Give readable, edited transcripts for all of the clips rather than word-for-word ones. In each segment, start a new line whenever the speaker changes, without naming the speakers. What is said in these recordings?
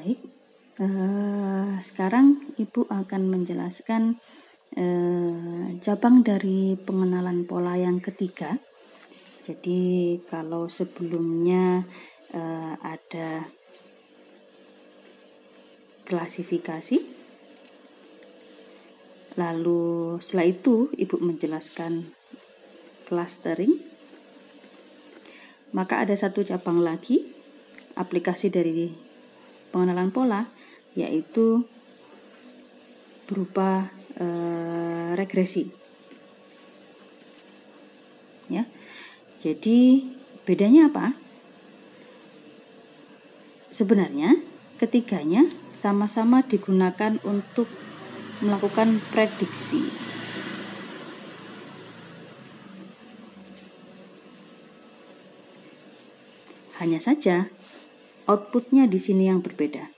Baik, sekarang Ibu akan menjelaskan cabang dari pengenalan pola yang ketiga. Jadi kalau sebelumnya ada klasifikasi, lalu setelah itu Ibu menjelaskan clustering, maka ada satu cabang lagi aplikasi dari pengenalan pola, yaitu berupa regresi. Ya, jadi bedanya apa? Sebenarnya ketiganya sama-sama digunakan untuk melakukan prediksi. Hanya saja outputnya di sini yang berbeda.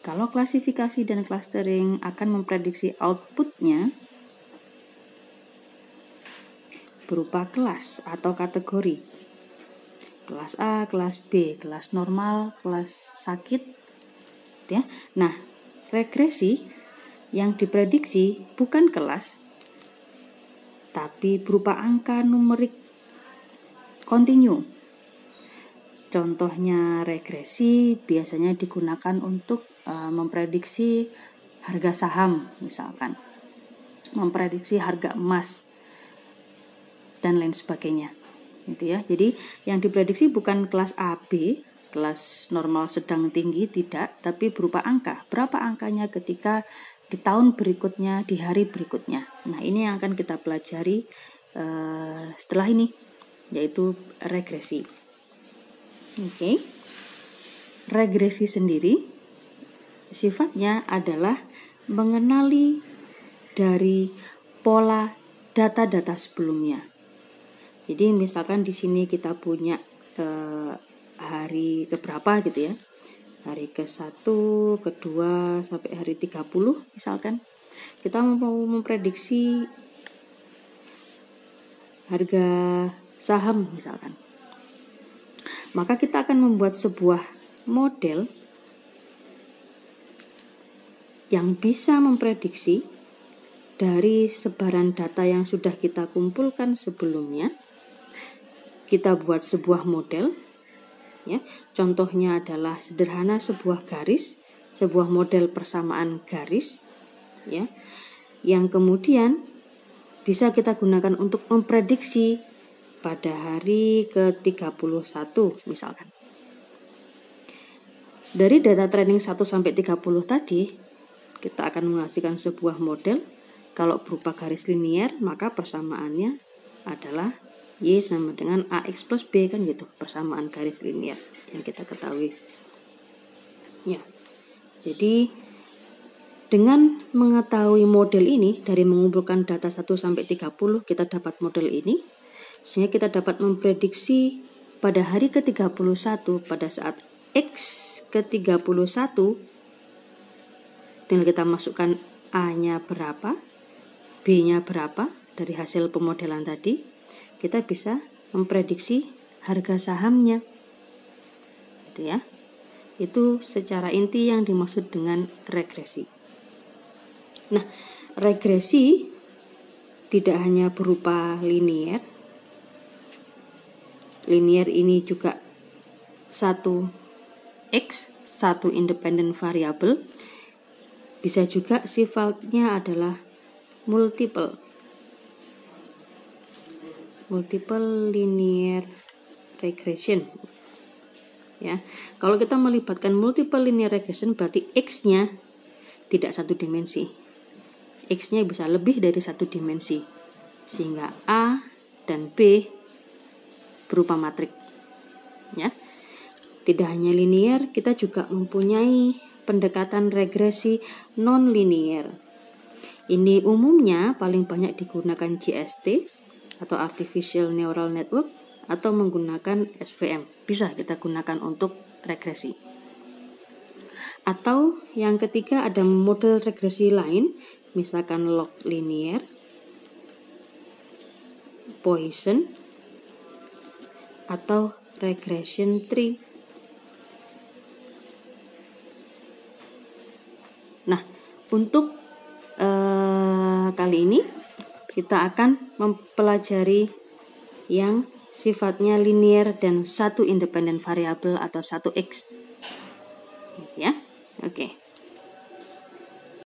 Kalau klasifikasi dan clustering akan memprediksi outputnya berupa kelas atau kategori. Kelas A, kelas B, kelas normal, kelas sakit. Ya. Nah, regresi yang diprediksi bukan kelas, tapi berupa angka numerik kontinu. Contohnya regresi biasanya digunakan untuk memprediksi harga saham, misalkan memprediksi harga emas dan lain sebagainya, gitu ya. Jadi yang diprediksi bukan kelas A, B, kelas normal, sedang, tinggi, tidak, tapi berupa angka. Berapa angkanya ketika di tahun berikutnya, di hari berikutnya. Nah, ini yang akan kita pelajari setelah ini, yaitu regresi. Oke. Regresi sendiri sifatnya adalah mengenali dari pola data-data sebelumnya. Jadi misalkan di sini kita punya hari keberapa gitu ya. Hari ke-1, ke-2 sampai hari 30 misalkan. Kita mau memprediksi harga saham misalkan. Maka kita akan membuat sebuah model yang bisa memprediksi dari sebaran data yang sudah kita kumpulkan sebelumnya. Kita buat sebuah model, ya. Contohnya adalah sederhana sebuah garis, sebuah model persamaan garis, ya, yang kemudian bisa kita gunakan untuk memprediksi pada hari ke-31 misalkan. Dari data training 1 sampai 30 tadi, kita akan menghasilkan sebuah model. Kalau berupa garis linier, maka persamaannya adalah Y sama dengan AX plus B, kan gitu, persamaan garis linier yang kita ketahui. Ya. Jadi dengan mengetahui model ini, dari mengumpulkan data 1 sampai 30, kita dapat model ini, sehingga kita dapat memprediksi pada hari ke-31 pada saat X ke-31, tinggal kita masukkan A-nya berapa, B-nya berapa dari hasil pemodelan tadi, kita bisa memprediksi harga sahamnya. Gitu ya. Itu secara inti yang dimaksud dengan regresi. Nah, regresi tidak hanya berupa linier. Linier ini juga satu X, satu independent variable. Bisa juga sifatnya adalah multiple linear regression. Ya, kalau kita melibatkan multiple linear regression berarti X-nya tidak satu dimensi. X-nya bisa lebih dari satu dimensi. Sehingga A dan B berupa matrik. Ya. Tidak hanya linear, kita juga mempunyai pendekatan regresi non-linear. Ini umumnya paling banyak digunakan GST atau Artificial Neural Network atau menggunakan SVM. Bisa kita gunakan untuk regresi. Atau yang ketiga ada model regresi lain, misalkan log linear, Poisson, atau regression tree. Nah, untuk kali ini kita akan mempelajari yang sifatnya linear dan satu independen variabel atau satu X. Ya. Oke.